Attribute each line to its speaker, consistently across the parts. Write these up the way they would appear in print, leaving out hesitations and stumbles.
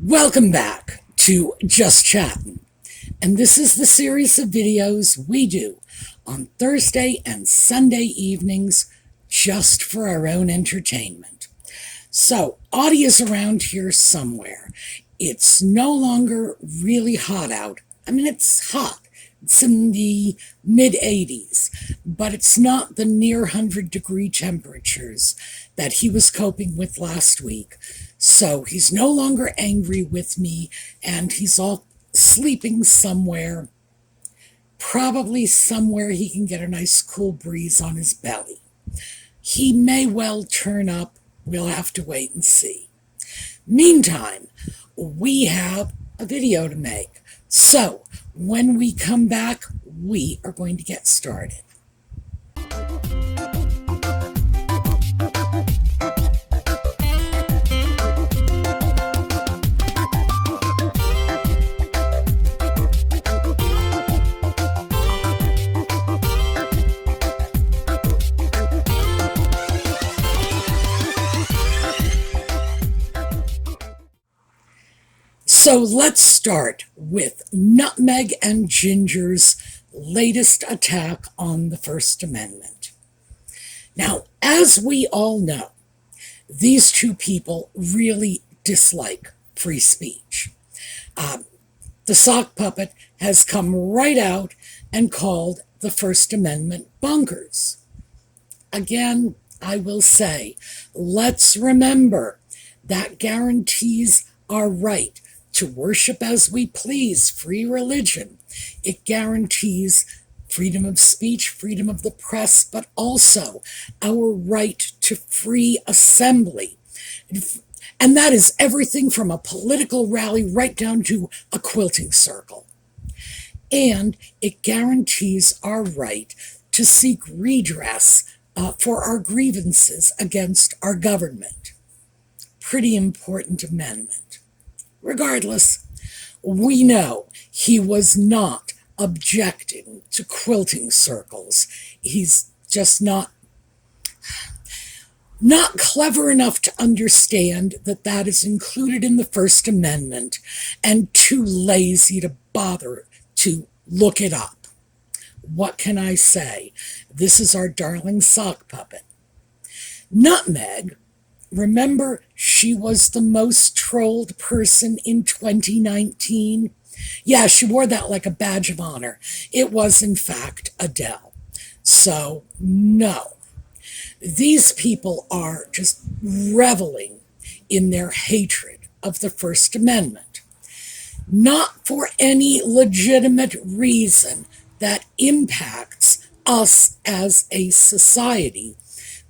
Speaker 1: Welcome back to Just Chattin', and this is the series of videos we do on Thursday and Sunday evenings just for our own entertainment. So, Audie is around here somewhere. It's no longer really hot out. I mean, it's hot. It's in the mid-80s, but it's not the near 100-degree temperatures that he was coping with last week. So he's no longer angry with me, and he's all sleeping somewhere, probably somewhere he can get a nice cool breeze on his belly. He may well turn up. We'll have to wait and see. Meantime, we have a video to make. So when we come back, we are going to get started. So let's start with Nutmeg and Ginger's latest attack on the First Amendment. Now, as we all know, these two people really dislike free speech. The sock puppet has come right out and called the First Amendment bonkers. Again, I will say, let's remember that guarantees our right to worship as we please, free religion. It guarantees freedom of speech, freedom of the press, but also our right to free assembly. And that is everything from a political rally right down to a quilting circle. And it guarantees our right to seek redress for our grievances against our government. Pretty important amendment. Regardless, we know he was not objecting to quilting circles. He's just not clever enough to understand that that is included in the First Amendment and too lazy to bother to look it up. What can I say? This is our darling sock puppet. Nutmeg, remember, she was the most trolled person in 2019. Yeah, she wore that like a badge of honor. It was, in fact, Adele. So, no. These people are just reveling in their hatred of the First Amendment. Not for any legitimate reason that impacts us as a society,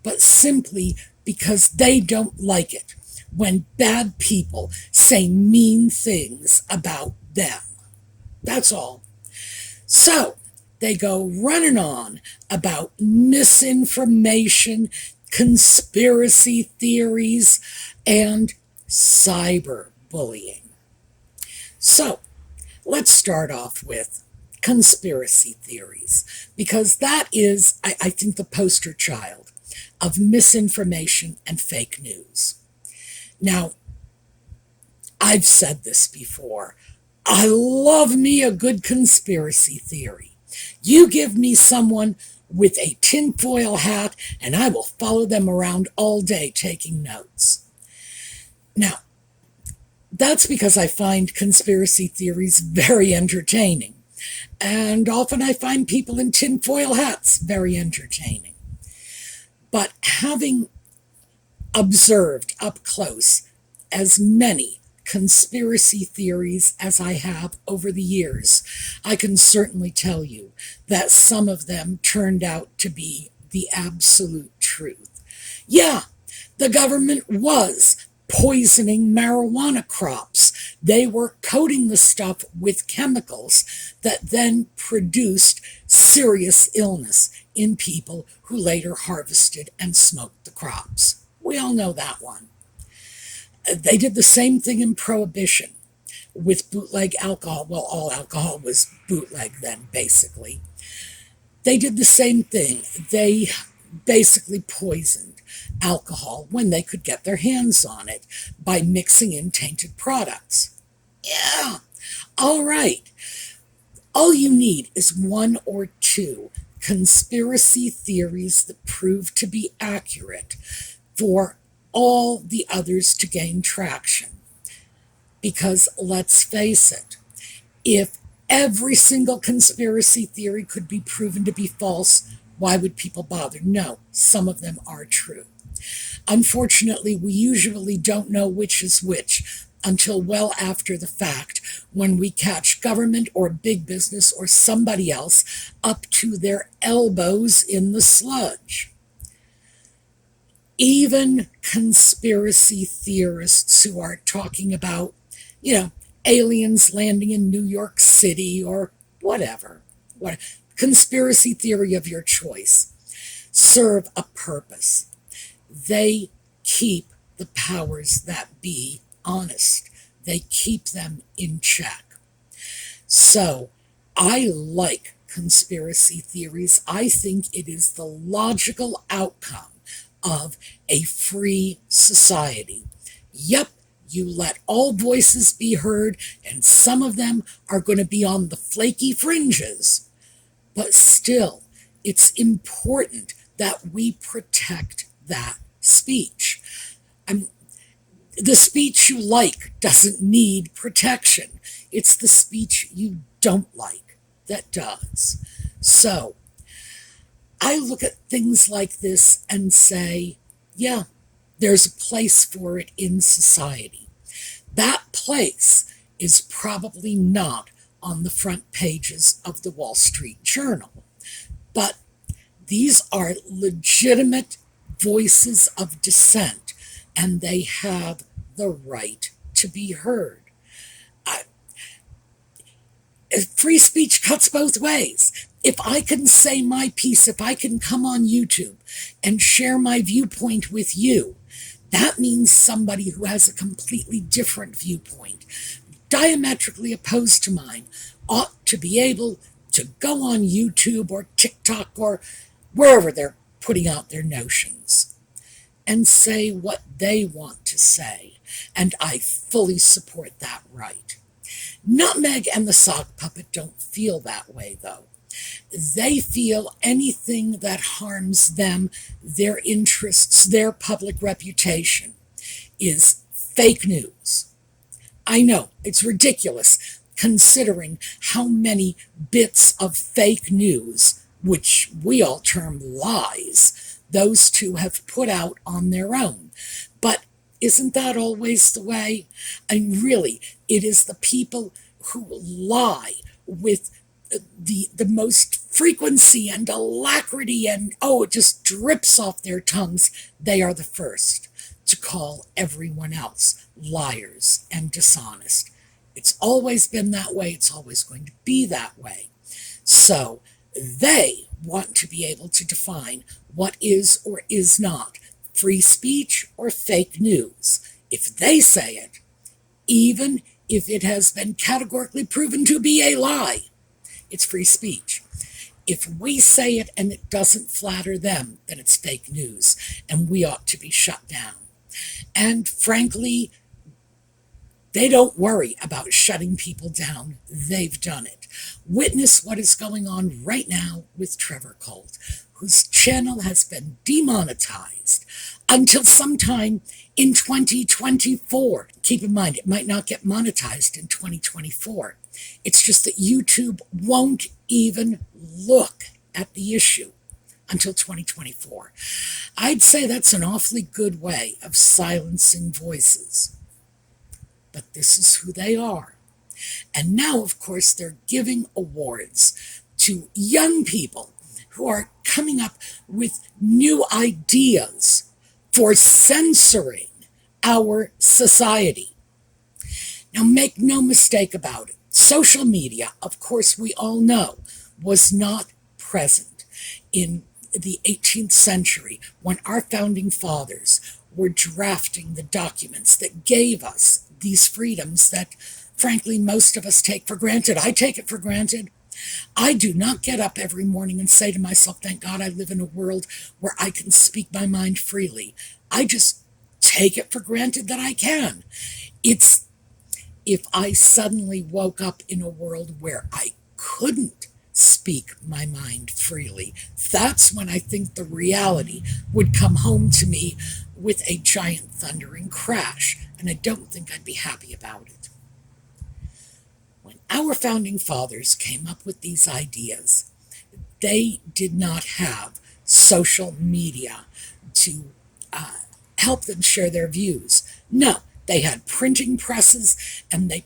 Speaker 1: but simply because they don't like it when bad people say mean things about them. That's all. So they go running on about misinformation, conspiracy theories, and cyberbullying. So let's start off with conspiracy theories, because that is, I think, the poster child of misinformation and fake news. Now, I've said this before. I love me a good conspiracy theory. You give me someone with a tinfoil hat, and I will follow them around all day taking notes. Now, that's because I find conspiracy theories very entertaining. And often I find people in tinfoil hats very entertaining. But having observed up close as many conspiracy theories as I have over the years, I can certainly tell you that some of them turned out to be the absolute truth. Yeah, the government was poisoning marijuana crops. They were coating the stuff with chemicals that then produced serious illness in people who later harvested and smoked the crops. We all know that one. They did the same thing in Prohibition with bootleg alcohol. Well, all alcohol was bootleg then, basically. They did the same thing. They basically poisoned alcohol when they could get their hands on it by mixing in tainted products. Yeah, all right. All you need is one or two conspiracy theories that prove to be accurate for all the others to gain traction. Because let's face it, if every single conspiracy theory could be proven to be false, why would people bother? No, some of them are true. Unfortunately, we usually don't know which is which until well after the fact, when we catch government or big business or somebody else up to their elbows in the sludge. Even conspiracy theorists who are talking about, aliens landing in New York City or whatever, conspiracy theory of your choice, serve a purpose. They keep the powers that be honest. They keep them in check. So I like conspiracy theories. I think it is the logical outcome of a free society. Yep, you let all voices be heard, and some of them are going to be on the flaky fringes. But still, it's important that we protect that speech. The speech you like doesn't need protection. It's the speech you don't like that does. So, I look at things like this and say, yeah, there's a place for it in society. That place is probably not on the front pages of the Wall Street Journal. But these are legitimate voices of dissent, and they have the right to be heard. Free speech cuts both ways. If I can say my piece, if I can come on YouTube and share my viewpoint with you, that means somebody who has a completely different viewpoint, diametrically opposed to mine, ought to be able to go on YouTube or TikTok or wherever they're putting out their notions and say what they want to say. And I fully support that right. Nutmeg and the sock puppet don't feel that way, though. They feel anything that harms them, their interests, their public reputation is fake news. I know, it's ridiculous considering how many bits of fake news, which we all term lies, those two have put out on their own. But isn't that always the way? And really, it is the people who lie with the most frequency and alacrity, and it just drips off their tongues. They are the first to call everyone else liars and dishonest. It's always been that way. It's always going to be that way. So they want to be able to define what is or is not free speech or fake news. If they say it, even if it has been categorically proven to be a lie, it's free speech. If we say it and it doesn't flatter them, then it's fake news, and we ought to be shut down. And frankly, they don't worry about shutting people down. They've done it. Witness what is going on right now with Trevor Colt, whose channel has been demonetized until sometime in 2024. Keep in mind, it might not get monetized in 2024. It's just that YouTube won't even look at the issue until 2024. I'd say that's an awfully good way of silencing voices. But this is who they are. And now, of course, they're giving awards to young people who are coming up with new ideas for censoring our society. Now, make no mistake about it. Social media, of course, we all know, was not present in the 18th century when our founding fathers were drafting the documents that gave us these freedoms that, frankly, most of us take for granted. I take it for granted. I do not get up every morning and say to myself, thank God I live in a world where I can speak my mind freely. I just take it for granted that I can. It's if I suddenly woke up in a world where I couldn't speak my mind freely, that's when I think the reality would come home to me with a giant thundering crash, and I don't think I'd be happy about it. When our founding fathers came up with these ideas, they did not have social media to help them share their views. No, they had printing presses, and they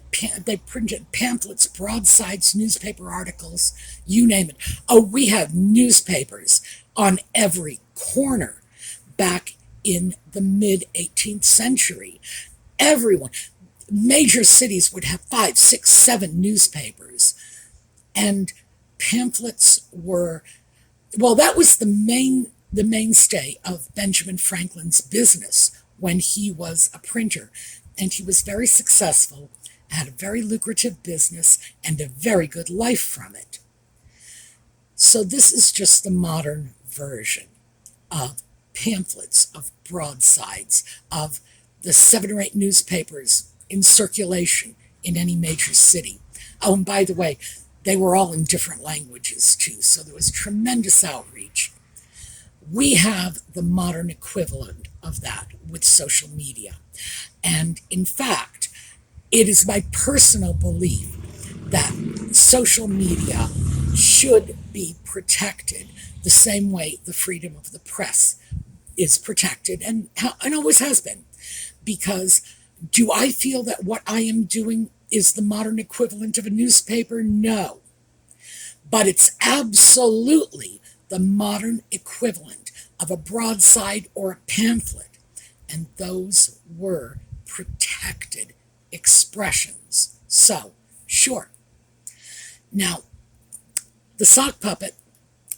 Speaker 1: printed pamphlets, broadsides, newspaper articles, you name it. Oh, we have newspapers on every corner back in the mid 18th century. Everyone, major cities would have 5, 6, 7 newspapers, and pamphlets were, well, that was the mainstay of Benjamin Franklin's business when he was a printer, and he was very successful, had a very lucrative business, and a very good life from it. So this is just the modern version of pamphlets, of broadsides, of the 7 or 8 newspapers in circulation in any major city. Oh, and by the way, they were all in different languages too, so there was tremendous outreach. We have the modern equivalent of that with social media. And in fact, it is my personal belief that social media should be protected the same way the freedom of the press is protected and always has been. Because do I feel that what I am doing is the modern equivalent of a newspaper? No. But it's absolutely the modern equivalent of a broadside or a pamphlet. And those were protected expressions. So, sure. Now, the sock puppet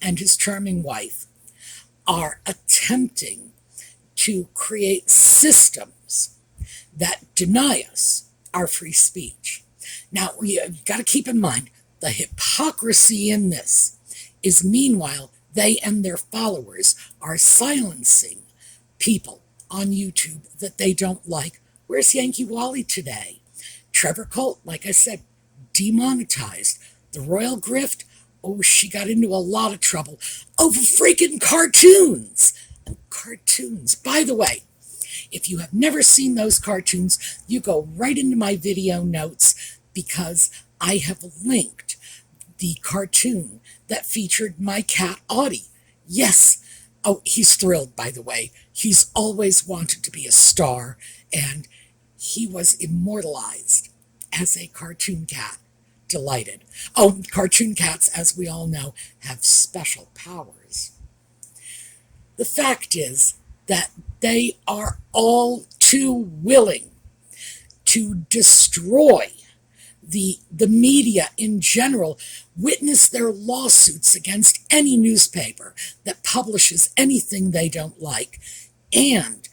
Speaker 1: and his charming wife are attempting to create systems that deny us our free speech. Now, you've got to keep in mind the hypocrisy in this is, meanwhile, they and their followers are silencing people on YouTube that they don't like. Where's Yankee Wally today? Trevor Colt, like I said, demonetized. The Royal Grift, oh, she got into a lot of trouble over freaking cartoons. Cartoons. By the way, if you have never seen those cartoons, you go right into my video notes because I have linked the cartoon that featured my cat, Audie. Yes. Oh, he's thrilled, by the way. He's always wanted to be a star, and he was immortalized as a cartoon cat. Delighted. Oh, cartoon cats, as we all know, have special powers. The fact is that they are all too willing to destroy the media in general. Witness their lawsuits against any newspaper that publishes anything they don't like. And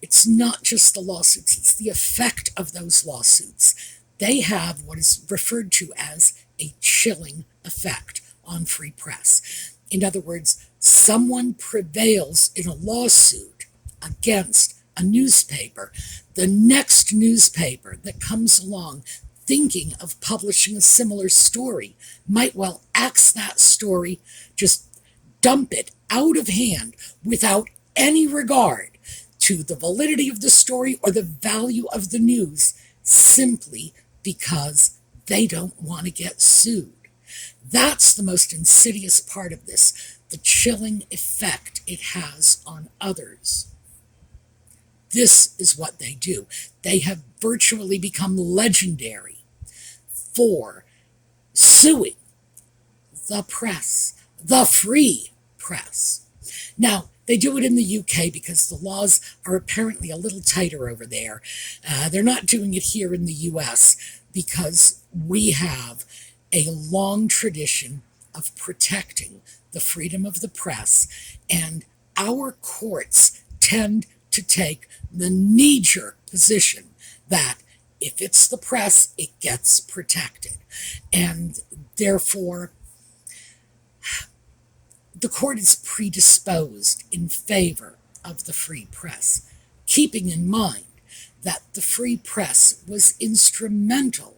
Speaker 1: it's not just the lawsuits, it's the effect of those lawsuits. They have what is referred to as a chilling effect on free press. In other words, someone prevails in a lawsuit against a newspaper. The next newspaper that comes along thinking of publishing a similar story might well axe that story, just dump it out of hand without any regard to the validity of the story or the value of the news, simply because they don't want to get sued. That's the most insidious part of this, the chilling effect it has on others. This is what they do. They have virtually become legendary for suing the press, the free press. Now, they do it in the UK because the laws are apparently a little tighter over there. They're not doing it here in the US because we have a long tradition of protecting the freedom of the press, and our courts tend to take the knee-jerk position that if it's the press, it gets protected. And therefore, the court is predisposed in favor of the free press, keeping in mind that the free press was instrumental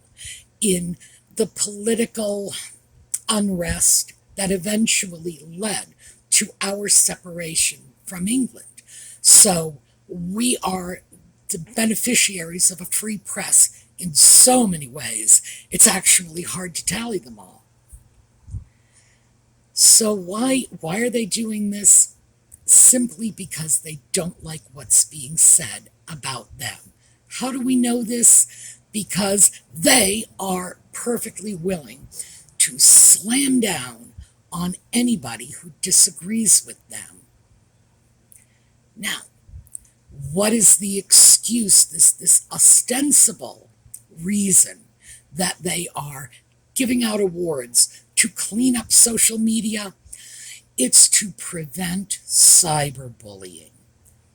Speaker 1: in the political unrest that eventually led to our separation from England. So we are the beneficiaries of a free press in so many ways, it's actually hard to tally them all. So why are they doing this? Simply because they don't like what's being said about them. How do we know this? Because they are perfectly willing to slam down on anybody who disagrees with them. Now, what is the excuse, this ostensible reason that they are giving out awards to clean up social media? It's to prevent cyberbullying.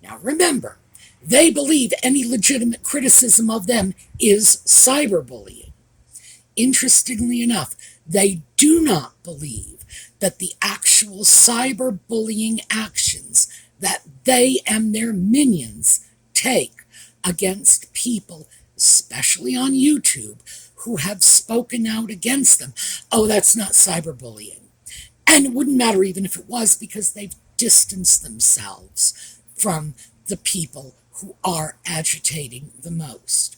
Speaker 1: Now remember, they believe any legitimate criticism of them is cyberbullying. Interestingly enough, they do not believe that the actual cyberbullying actions that they and their minions take against people, especially on YouTube, who have spoken out against them, oh, that's not cyberbullying. And it wouldn't matter even if it was, because they've distanced themselves from the people who are agitating the most.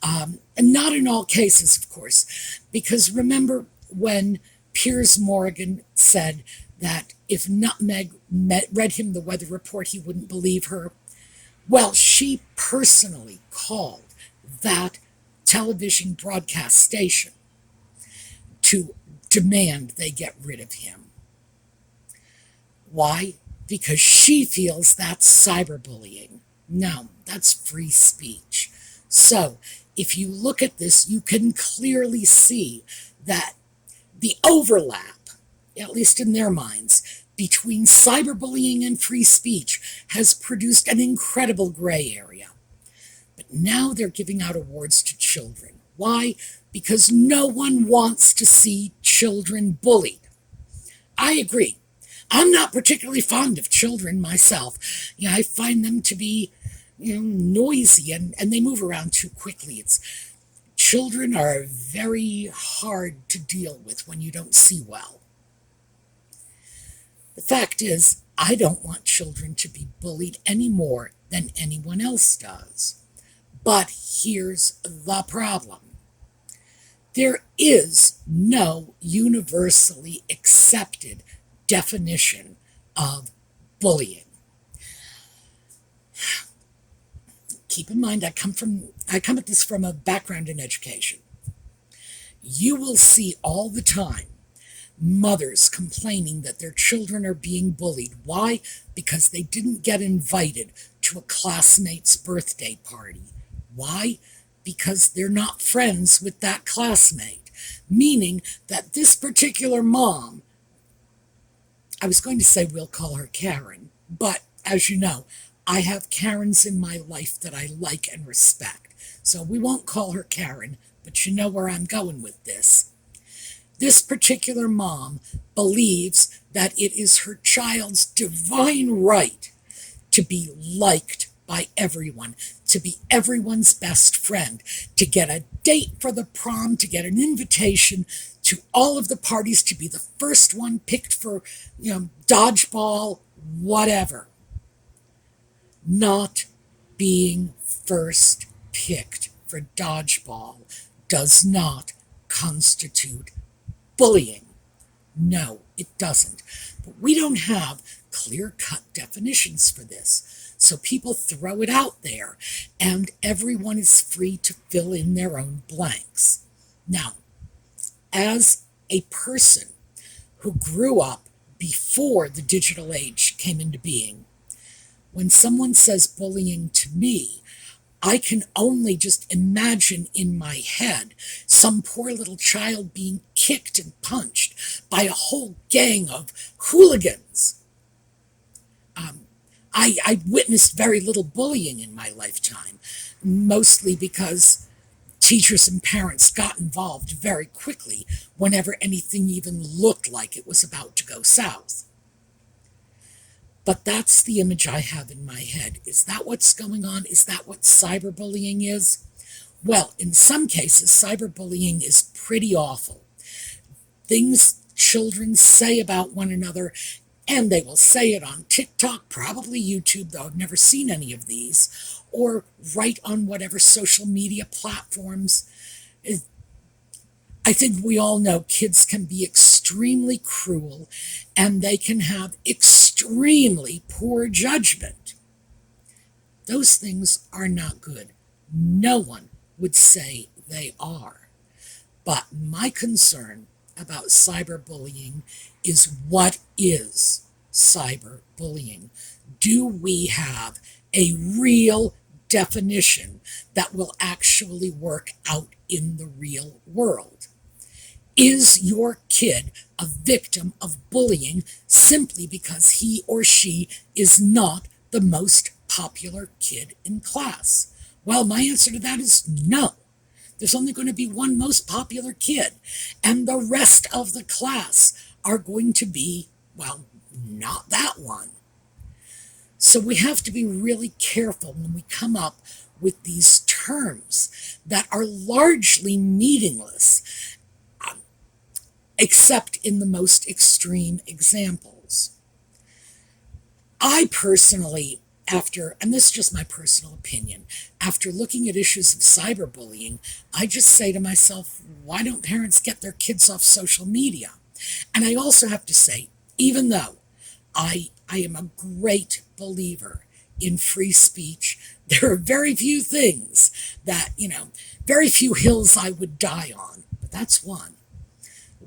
Speaker 1: And not in all cases, of course, because remember when Piers Morgan said that if Nutmeg read him the weather report, he wouldn't believe her? Well, she personally called that television broadcast station to demand they get rid of him. Why? Because she feels that's cyberbullying. No, that's free speech. So, if you look at this, you can clearly see that the overlap, at least in their minds, between cyberbullying and free speech has produced an incredible gray area. But now they're giving out awards to children. Why? Because no one wants to see children bullied. I agree. I'm not particularly fond of children myself. I find them to be noisy and they move around too quickly. Children are very hard to deal with when you don't see well. The fact is, I don't want children to be bullied any more than anyone else does. But here's the problem. There is no universally accepted definition of bullying. Keep in mind, I come at this from a background in education. You will see all the time mothers complaining that their children are being bullied. Why? Because they didn't get invited to a classmate's birthday party. Why? Because they're not friends with that classmate. Meaning that this particular mom, I was going to say we'll call her Karen, but as you know, I have Karens in my life that I like and respect. So we won't call her Karen, but you know where I'm going with this. This particular mom believes that it is her child's divine right to be liked by everyone, to be everyone's best friend, to get a date for the prom, to get an invitation to all of the parties, to be the first one picked for, dodgeball, whatever. Not being first picked for dodgeball does not constitute bullying. No, it doesn't. But we don't have clear-cut definitions for this. So people throw it out there, and everyone is free to fill in their own blanks. Now, as a person who grew up before the digital age came into being, when someone says bullying to me, I can only just imagine in my head some poor little child being kicked and punched by a whole gang of hooligans. I witnessed very little bullying in my lifetime, mostly because teachers and parents got involved very quickly whenever anything even looked like it was about to go south. But that's the image I have in my head. Is that what's going on? Is that what cyberbullying is? Well, in some cases, cyberbullying is pretty awful. Things children say about one another, and they will say it on TikTok, probably YouTube, though I've never seen any of these, or right on whatever social media platforms. I think we all know kids can be extremely cruel and they can have extremely poor judgment. Those things are not good. No one would say they are. But my concern about cyberbullying is, what is cyberbullying? Do we have a real definition that will actually work out in the real world? Is your kid a victim of bullying simply because he or she is not the most popular kid in class? Well, my answer to that is no. There's only going to be one most popular kid, and the rest of the class are going to be, well, not that one. So we have to be really careful when we come up with these terms that are largely meaningless, except in the most extreme examples. I personally, and this is just my personal opinion, after looking at issues of cyberbullying, I just say to myself, why don't parents get their kids off social media? And I also have to say, even though I am a great believer in free speech, there are very few things that, very few hills I would die on, but that's one.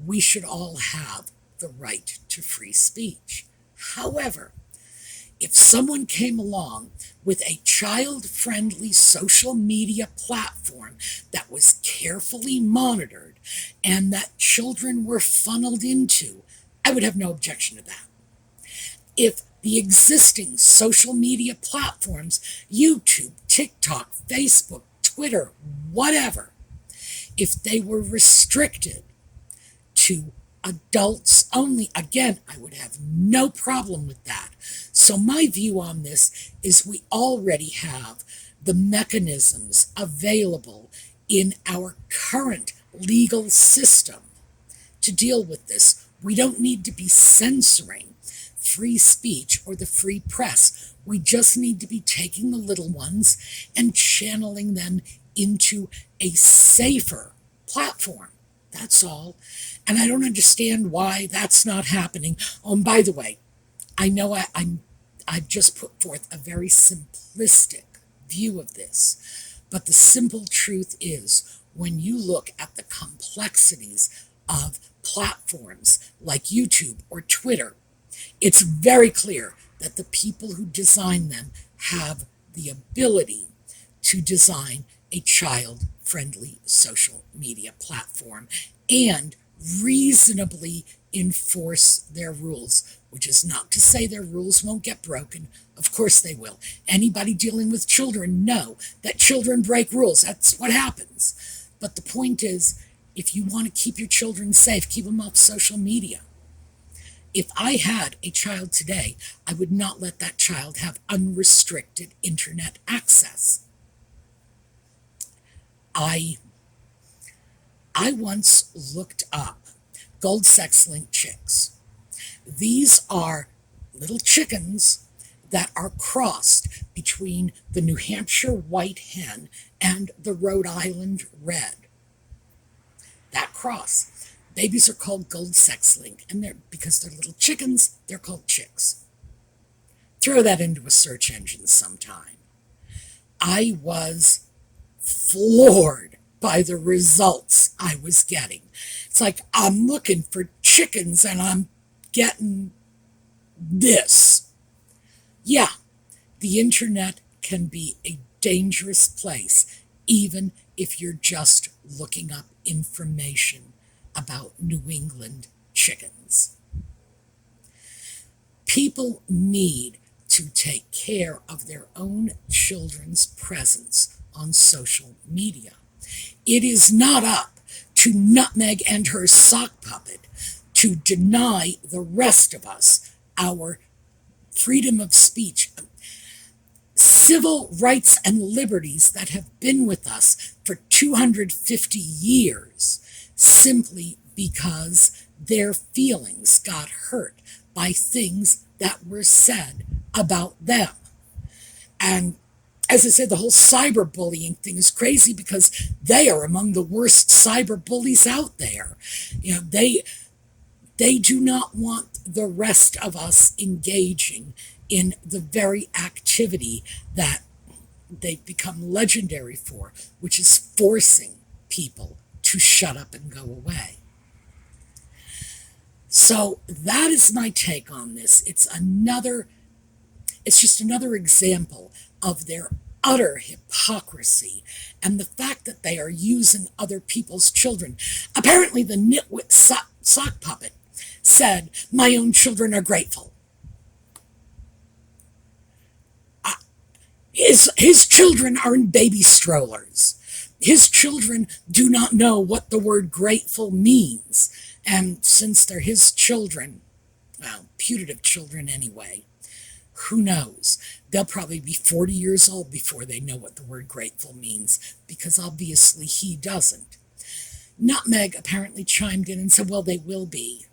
Speaker 1: We should all have the right to free speech. However, if someone came along with a child-friendly social media platform that was carefully monitored and that children were funneled into, I would have no objection to that. If the existing social media platforms, YouTube, TikTok, Facebook, Twitter, whatever, if they were restricted to adults only, again, I would have no problem with that. So my view on this is we already have the mechanisms available in our current legal system to deal with this. We don't need to be censoring free speech or the free press. We just need to be taking the little ones and channeling them into a safer platform. That's all. And I don't understand why that's not happening. Oh, and by the way, I know I've just put forth a very simplistic view of this, but the simple truth is, when you look at the complexities of platforms like YouTube or Twitter, it's very clear that the people who design them have the ability to design a child-friendly social media platform and reasonably enforce their rules, which is not to say their rules won't get broken. Of course they will. Anybody dealing with children know that children break rules. That's what happens. But the point is, if you want to keep your children safe, keep them off social media. If I had a child today, I would not let that child have unrestricted internet access. I once looked up gold sex-linked chicks. These are little chickens that are crossed between the New Hampshire white hen and the Rhode Island red. That cross. Babies are called gold sex-linked, and because they're little chickens, they're called chicks. Throw that into a search engine sometime. I was floored by the results I was getting. It's like, I'm looking for chickens and I'm getting this. Yeah, the internet can be a dangerous place, even if you're just looking up information about New England chickens. People need to take care of their own children's presence on social media. It is not up to Nutmeg and her sock puppet to deny the rest of us our freedom of speech, civil rights and liberties that have been with us for 250 years simply because their feelings got hurt by things that were said about them. And as I said, the whole cyberbullying thing is crazy because they are among the worst cyber bullies out there. You know, they do not want the rest of us engaging in the very activity that they've become legendary for, which is forcing people to shut up and go away. So that is my take on this. It's just another example of their utter hypocrisy and the fact that they are using other people's children. Apparently the nitwit sock puppet said, "My own children are grateful." His children are in baby strollers. His children do not know what the word grateful means. And since they're his children, well, putative children anyway, who knows? They'll probably be 40 years old before they know what the word grateful means, because obviously he doesn't. Nutmeg apparently chimed in and said, well, they will be.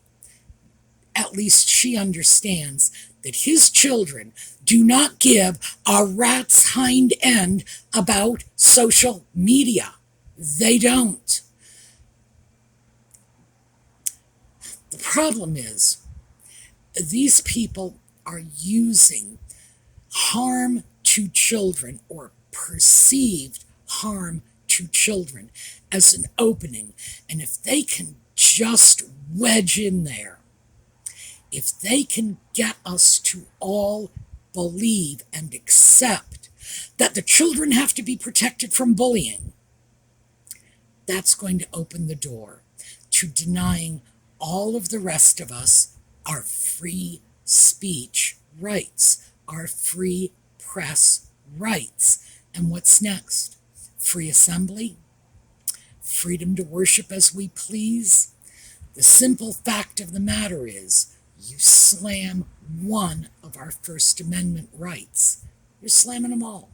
Speaker 1: At least she understands that his children do not give a rat's hind end about social media. They don't. The problem is, these people are using harm to children or perceived harm to children as an opening. And if they can just wedge in there, if they can get us to all believe and accept that the children have to be protected from bullying, that's going to open the door to denying all of the rest of us our free speech rights, our free press rights. And what's next? Free assembly? Freedom to worship as we please? The simple fact of the matter is, you slam one of our First Amendment rights, you're slamming them all.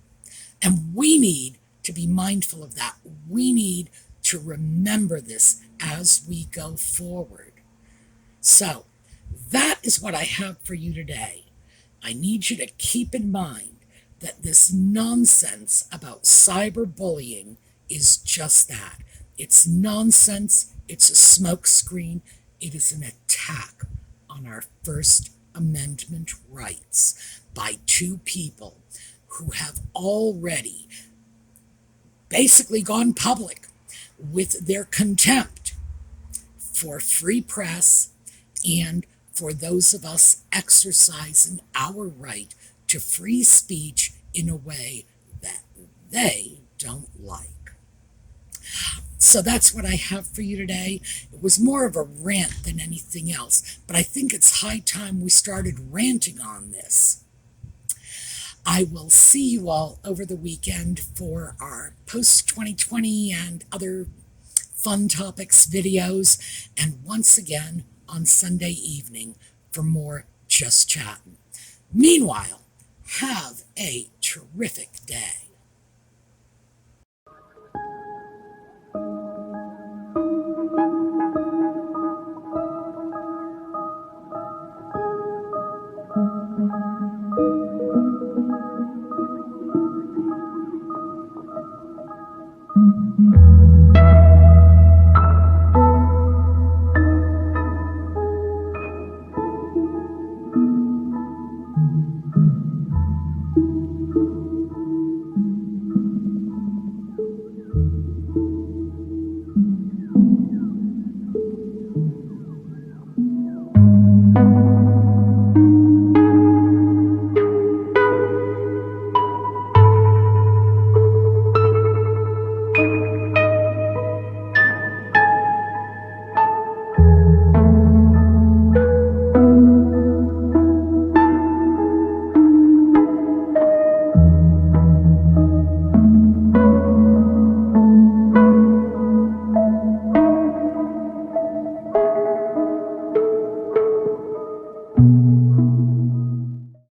Speaker 1: And we need to be mindful of that. We need to remember this as we go forward. So, that is what I have for you today. I need you to keep in mind that this nonsense about cyberbullying is just that. It's nonsense. It's a smokescreen. It is an attack on our First Amendment rights by two people who have already basically gone public with their contempt for free press and for those of us exercising our right to free speech in a way that they don't like. So that's what I have for you today. It was more of a rant than anything else, but I think it's high time we started ranting on this. I will see you all over the weekend for our post-2020 and other fun topics videos, and once again on Sunday evening for more Just Chattin'. Meanwhile, have a terrific day.